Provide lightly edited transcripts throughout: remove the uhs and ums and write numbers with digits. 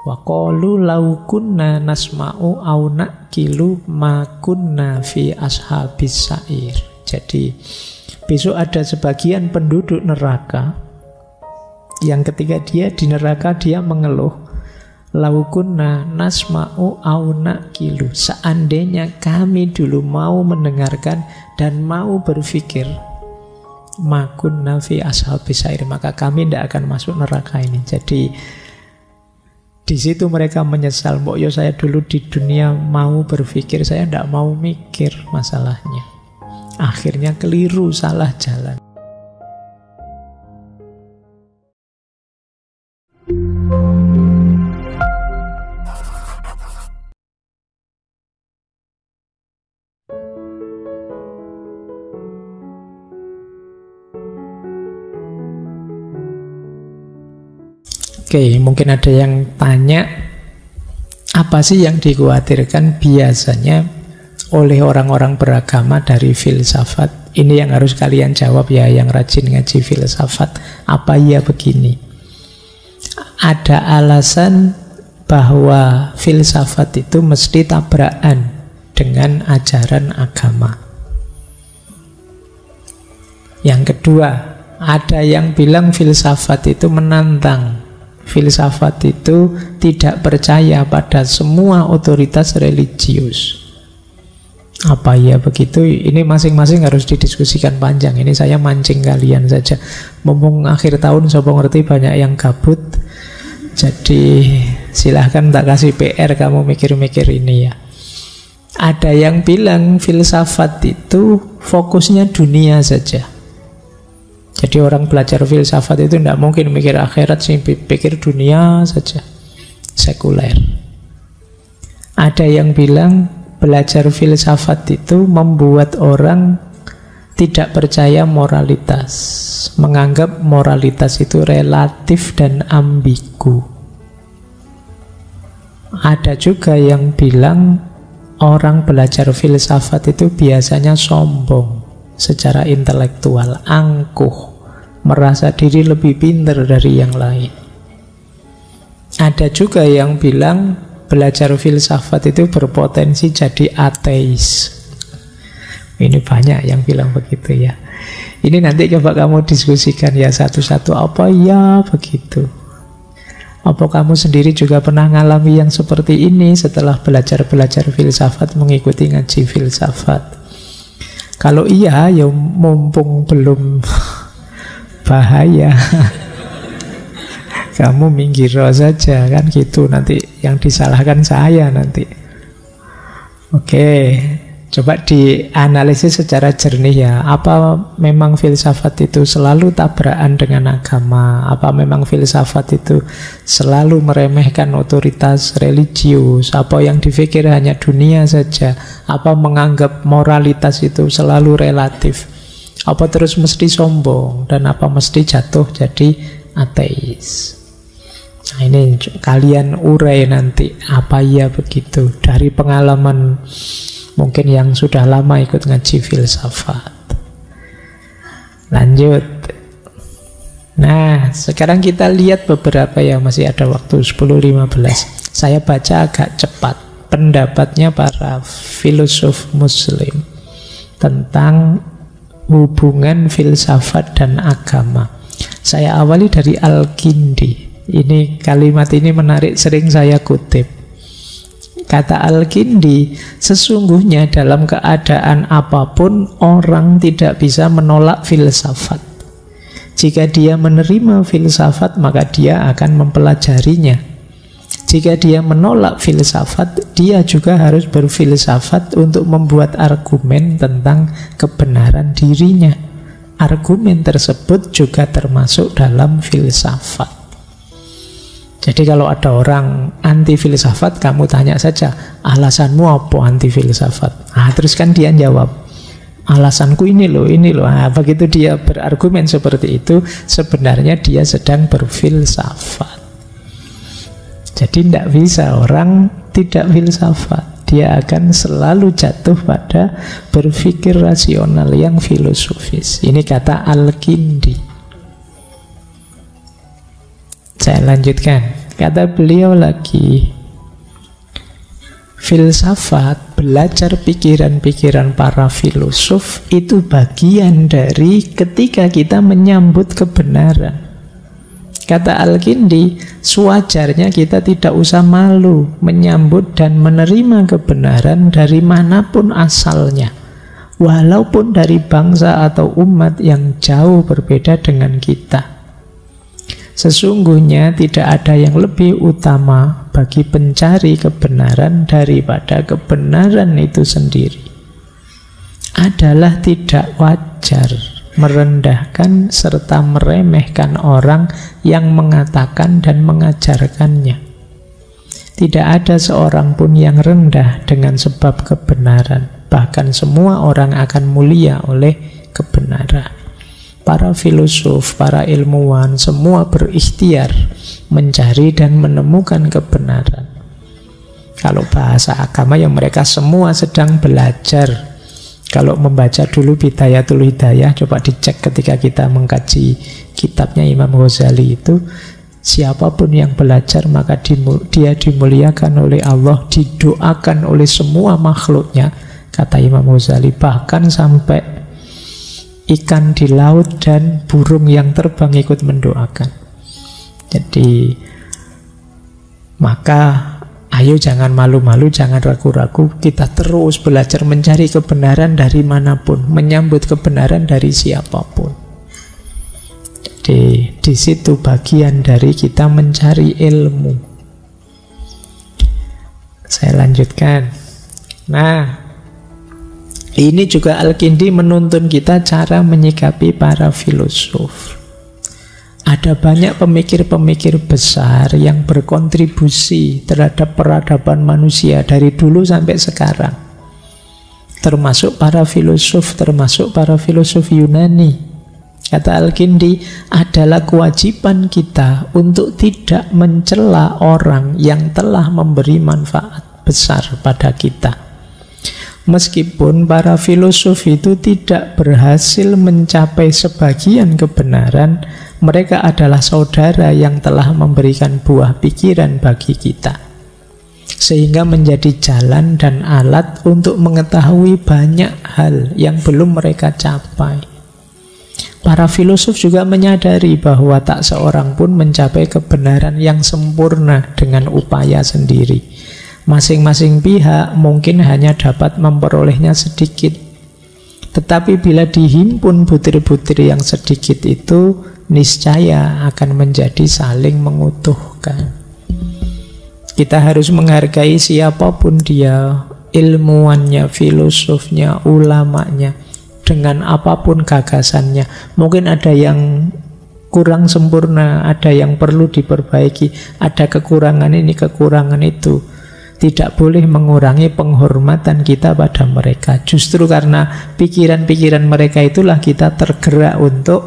Wa qalu law kunna nasma'u aw naqilu ma kunna fi ashabis sa'ir. Jadi besok ada sebagian penduduk neraka yang ketika dia di neraka dia mengeluh, law kunna nasma'u aw naqilu, seandainya kami dulu mau mendengarkan dan mau berpikir, ma kunna fi ashabis sa'ir, maka kami tidak akan masuk neraka ini. Jadi di situ mereka menyesal, mbok yo saya dulu di dunia mau berpikir, saya tidak mau mikir masalahnya. Akhirnya keliru, salah jalan. Oke, mungkin ada yang tanya, apa sih yang dikhawatirkan biasanya oleh orang-orang beragama dari filsafat? Ini yang harus kalian jawab ya, yang rajin ngaji filsafat. Apa iya begini? Ada alasan bahwa filsafat itu mesti tabrakan dengan ajaran agama. Yang kedua, ada yang bilang filsafat itu menantang. Filsafat itu tidak percaya pada semua otoritas religius. Apa ya begitu? Ini masing-masing harus didiskusikan panjang. Ini saya mancing kalian saja. Mumpung akhir tahun, sopo ngerti banyak yang gabut. Jadi silahkan tak kasih PR, kamu mikir-mikir ini ya. Ada yang bilang filsafat itu fokusnya dunia saja. Jadi orang belajar filsafat itu tidak mungkin mikir akhirat sih, pikir dunia saja, sekuler. Ada yang bilang belajar filsafat itu membuat orang tidak percaya moralitas, menganggap moralitas itu relatif dan ambigu. Ada juga yang bilang orang belajar filsafat itu biasanya sombong secara intelektual, angkuh, merasa diri lebih pintar dari yang lain. Ada juga yang bilang belajar filsafat itu berpotensi jadi ateis. Ini banyak yang bilang begitu ya. Ini nanti coba kamu diskusikan ya satu-satu, apa ya begitu. Apa kamu sendiri juga pernah ngalami yang seperti ini setelah belajar-belajar filsafat, mengikuti ngaji filsafat? Kalau iya, ya mumpung belum bahaya, kamu minggir saja, kan gitu. Nanti yang disalahkan saya nanti. Oke, coba dianalisis secara jernih ya. Apa memang filsafat itu selalu tabrakan dengan agama? Apa memang filsafat itu selalu meremehkan otoritas religius? Apa yang dipikir hanya dunia saja? Apa menganggap moralitas itu selalu relatif? Apa terus mesti sombong? Dan apa mesti jatuh jadi ateis? Nah, ini kalian urai nanti. Apa iya begitu? Dari pengalaman mungkin yang sudah lama ikut ngaji filsafat. Lanjut. Nah, sekarang kita lihat beberapa ya, masih ada waktu 10-15. Saya baca agak cepat pendapatnya para filosof muslim tentang hubungan filsafat dan agama. Saya awali dari Al-Kindi. Ini kalimat ini menarik, sering saya kutip. Kata Al-Kindi, sesungguhnya dalam keadaan apapun orang tidak bisa menolak filsafat. Jika dia menerima filsafat, maka dia akan mempelajarinya. Jika dia menolak filsafat, dia juga harus berfilsafat untuk membuat argumen tentang kebenaran dirinya. Argumen tersebut juga termasuk dalam filsafat. Jadi kalau ada orang anti filsafat, kamu tanya saja, alasanmu apa anti filsafat? Terus kan dia jawab, alasanku ini loh. Begitu dia berargumen seperti itu, sebenarnya dia sedang berfilsafat. Jadi tidak bisa orang tidak filsafat. Dia akan selalu jatuh pada berpikir rasional yang filosofis. Ini kata Al-Kindi. Saya lanjutkan. Kata beliau lagi, filsafat, belajar pikiran-pikiran para filosof itu bagian dari ketika kita menyambut kebenaran. Kata Al-Kindi, sewajarnya kita tidak usah malu menyambut dan menerima kebenaran dari manapun asalnya, walaupun dari bangsa atau umat yang jauh berbeda dengan kita. Sesungguhnya tidak ada yang lebih utama bagi pencari kebenaran daripada kebenaran itu sendiri. Adalah tidak wajar merendahkan serta meremehkan orang yang mengatakan dan mengajarkannya. Tidak ada seorang pun yang rendah dengan sebab kebenaran. Bahkan semua orang akan mulia oleh kebenaran. Para filosof, para ilmuwan, semua berikhtiar mencari dan menemukan kebenaran. Kalau bahasa agama ya mereka semua sedang belajar. Kalau membaca dulu Bidayatul Hidayah, coba dicek ketika kita mengkaji kitabnya Imam Ghazali itu, siapapun yang belajar maka dia dimuliakan oleh Allah, didoakan oleh semua makhluknya, kata Imam Ghazali, bahkan sampai ikan di laut dan burung yang terbang ikut mendoakan. Jadi maka ayo jangan malu-malu, jangan ragu-ragu, kita terus belajar mencari kebenaran dari manapun, menyambut kebenaran dari siapapun. Jadi di situ bagian dari kita mencari ilmu. Saya lanjutkan. Nah, ini juga Al-Kindi menuntun kita cara menyikapi para filosof. Ada banyak pemikir-pemikir besar yang berkontribusi terhadap peradaban manusia dari dulu sampai sekarang. Termasuk para filosof Yunani. Kata Al-Kindi, adalah kewajiban kita untuk tidak mencela orang yang telah memberi manfaat besar pada kita. Meskipun para filosof itu tidak berhasil mencapai sebagian kebenaran, mereka adalah saudara yang telah memberikan buah pikiran bagi kita, sehingga menjadi jalan dan alat untuk mengetahui banyak hal yang belum mereka capai. Para filosof juga menyadari bahwa tak seorang pun mencapai kebenaran yang sempurna dengan upaya sendiri. Masing-masing pihak mungkin hanya dapat memperolehnya sedikit. Tetapi bila dihimpun butir-butir yang sedikit itu, niscaya akan menjadi saling mengutuhkan. Kita harus menghargai siapapun dia, ilmuwannya, filosofnya, ulamanya, dengan apapun gagasannya. Mungkin ada yang kurang sempurna, ada yang perlu diperbaiki, ada kekurangan ini, kekurangan itu. Tidak boleh mengurangi penghormatan kita pada mereka. Justru karena pikiran-pikiran mereka itulah kita tergerak untuk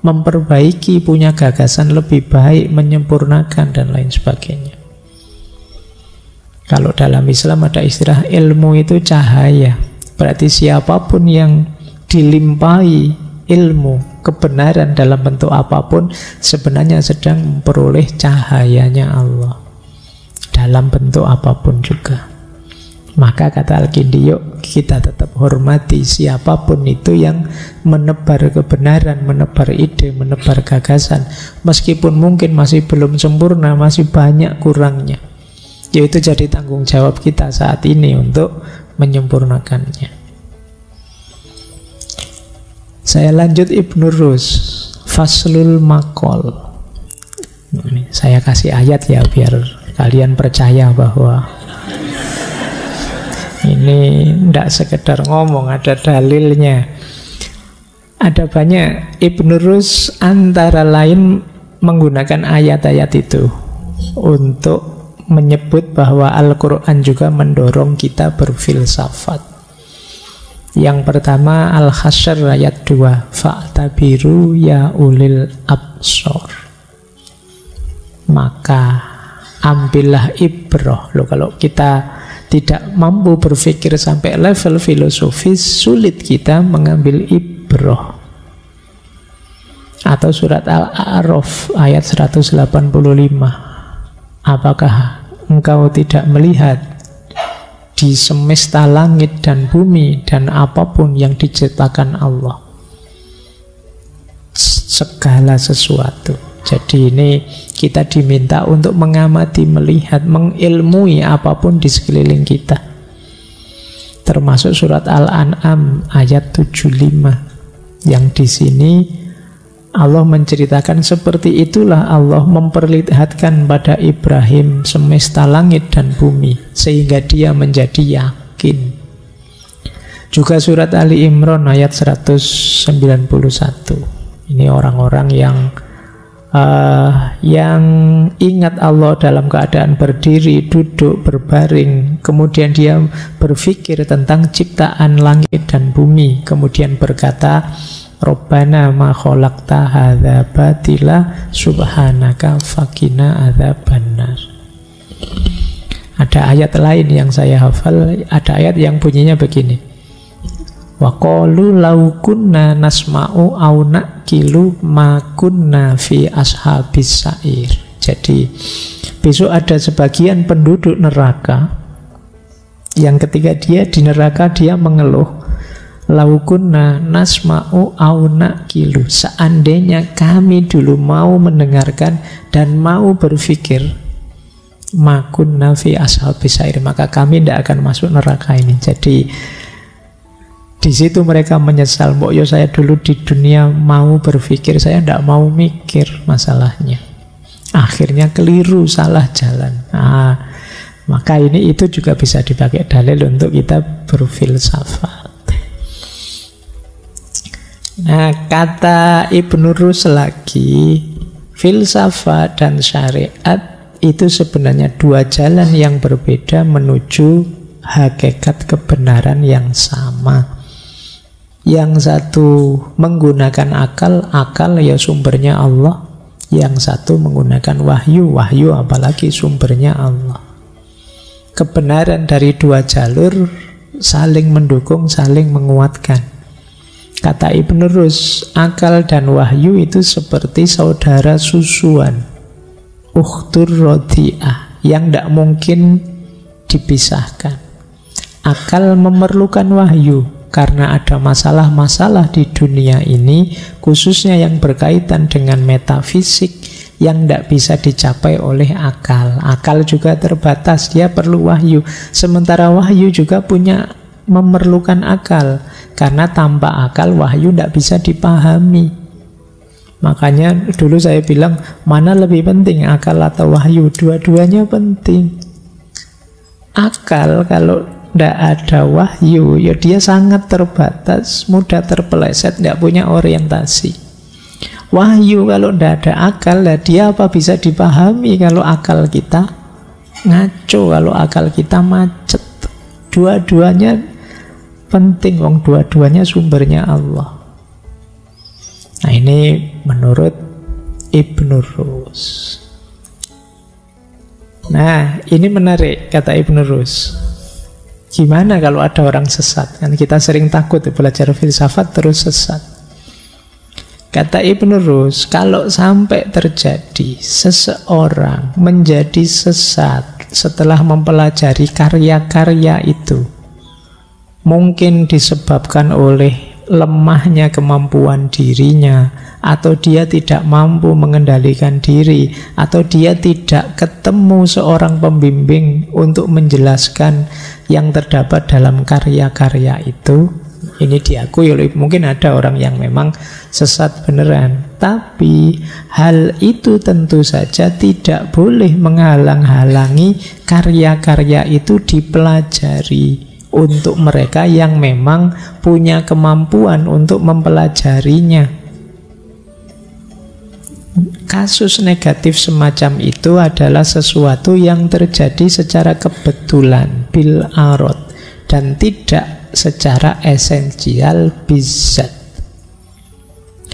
memperbaiki, punya gagasan lebih baik, menyempurnakan, dan lain sebagainya. Kalau dalam Islam ada istilah ilmu itu cahaya. Berarti siapapun yang dilimpahi ilmu, kebenaran dalam bentuk apapun, sebenarnya sedang memperoleh cahayanya Allah dalam bentuk apapun juga. Maka kata Al-Kindi, yuk kita tetap hormati siapapun itu yang menebar kebenaran, menebar ide, menebar gagasan, meskipun mungkin masih belum sempurna, masih banyak kurangnya. Yaitu jadi tanggung jawab kita saat ini untuk menyempurnakannya. Saya lanjut Ibnu Rus, Faslul Maqol. Ini saya kasih ayat ya biar kalian percaya bahwa ini tidak sekedar ngomong, ada dalilnya. Ada banyak. Ibnu Rus antara lain menggunakan ayat-ayat itu untuk menyebut bahwa Al-Quran juga mendorong kita berfilsafat. Yang pertama Al-Hasyr ayat 2, fa'tabiru ya ulil absor. Maka ambillah ibrah. Loh, kalau kita tidak mampu berpikir sampai level filosofis, sulit kita mengambil ibrah. Atau surat Al-A'raf ayat 185. Apakah engkau tidak melihat di semesta langit dan bumi dan apapun yang diciptakan Allah, segala sesuatu. Jadi ini kita diminta untuk mengamati, melihat, mengilmui apapun di sekeliling kita. Termasuk surat Al-An'am ayat 75 yang di sini Allah menceritakan seperti itulah Allah memperlihatkan pada Ibrahim semesta langit dan bumi sehingga dia menjadi yakin. Juga surat Ali Imran ayat 191. Ini orang-orang yang ingat Allah dalam keadaan berdiri, duduk, berbaring, kemudian dia berpikir tentang ciptaan langit dan bumi, kemudian berkata, Rabbana ma khalaqta hadza batila subhanaka faqina adzabannar. Ada ayat lain yang saya hafal, ada ayat yang bunyinya begini. Wa qalu law kunna nasma'u aw naqilu ma kunna fi ashabis sa'ir. Jadi besok ada sebagian penduduk neraka yang ketika dia di neraka dia mengeluh, law kunna nasma'u aw naqilu, seandainya kami dulu mau mendengarkan dan mau berpikir, ma kunna fi ashabis sa'ir, maka kami tidak akan masuk neraka ini. Jadi di situ mereka menyesal, mbok yo saya dulu di dunia mau berpikir, saya tidak mau mikir masalahnya. Akhirnya keliru, salah jalan. Maka itu juga bisa dipakai dalil untuk kita berfilsafat. Nah, kata Ibnu Rus lagi, filsafat dan syariat itu sebenarnya dua jalan yang berbeda menuju hakikat kebenaran yang sama. Yang satu menggunakan akal ya sumbernya Allah. Yang satu menggunakan wahyu apalagi sumbernya Allah. Kebenaran dari dua jalur saling mendukung, saling menguatkan. Kata Ibnu Rus, akal dan wahyu itu seperti saudara susuan, ukhtur rodi'ah, yang tidak mungkin dipisahkan. Akal memerlukan wahyu karena ada masalah-masalah di dunia ini, khususnya yang berkaitan dengan metafisik yang tidak bisa dicapai oleh akal. Akal juga terbatas, dia perlu wahyu. Sementara wahyu juga memerlukan akal, karena tanpa akal wahyu tidak bisa dipahami. Makanya dulu saya bilang, mana lebih penting, akal atau wahyu? Dua-duanya penting. Akal kalau tidak ada wahyu, ya dia sangat terbatas, mudah terpeleset, tidak punya orientasi. Wahyu kalau tidak ada akal, dia apa bisa dipahami kalau akal kita ngaco, kalau akal kita macet. Dua-duanya penting, dua-duanya sumbernya Allah. Nah, ini menurut Ibnu Rus. Nah, ini menarik kata Ibnu Rus. Gimana kalau ada orang sesat? Kan kita sering takut belajar filsafat terus sesat. Kata Ibnu Rus, kalau sampai terjadi seseorang menjadi sesat setelah mempelajari karya-karya itu, mungkin disebabkan oleh lemahnya kemampuan dirinya, atau dia tidak mampu mengendalikan diri, atau dia tidak ketemu seorang pembimbing untuk menjelaskan yang terdapat dalam karya-karya itu. Ini diakui oleh, mungkin ada orang yang memang sesat beneran, tapi hal itu tentu saja tidak boleh menghalang-halangi karya-karya itu dipelajari untuk mereka yang memang punya kemampuan untuk mempelajarinya. Kasus negatif semacam itu adalah sesuatu yang terjadi secara kebetulan, bil arad, dan tidak secara esensial, bizat.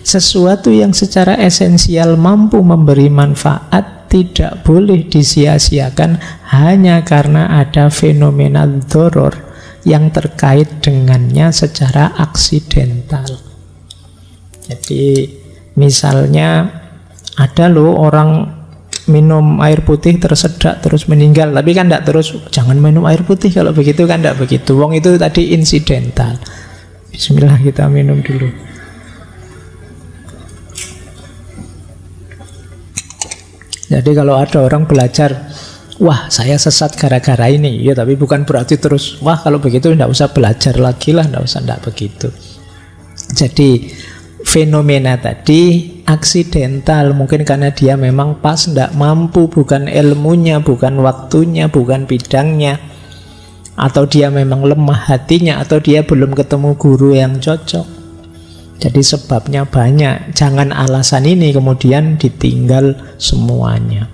Sesuatu yang secara esensial mampu memberi manfaat tidak boleh disia-siakan hanya karena ada fenomena dzaror yang terkait dengannya secara aksidental. Jadi misalnya ada loh orang minum air putih tersedak terus meninggal. Tapi kan tidak terus, jangan minum air putih kalau begitu, kan tidak begitu. Wong itu tadi insidental. Bismillah, kita minum dulu. Jadi kalau ada orang belajar, wah saya sesat gara-gara ini, ya tapi bukan berarti terus, wah kalau begitu tidak usah belajar lagi lah, tidak begitu. Jadi fenomena tadi aksidental, mungkin karena dia memang pas tidak mampu, bukan ilmunya, bukan waktunya, bukan bidangnya, atau dia memang lemah hatinya, atau dia belum ketemu guru yang cocok. Jadi sebabnya banyak. Jangan alasan ini kemudian ditinggal semuanya.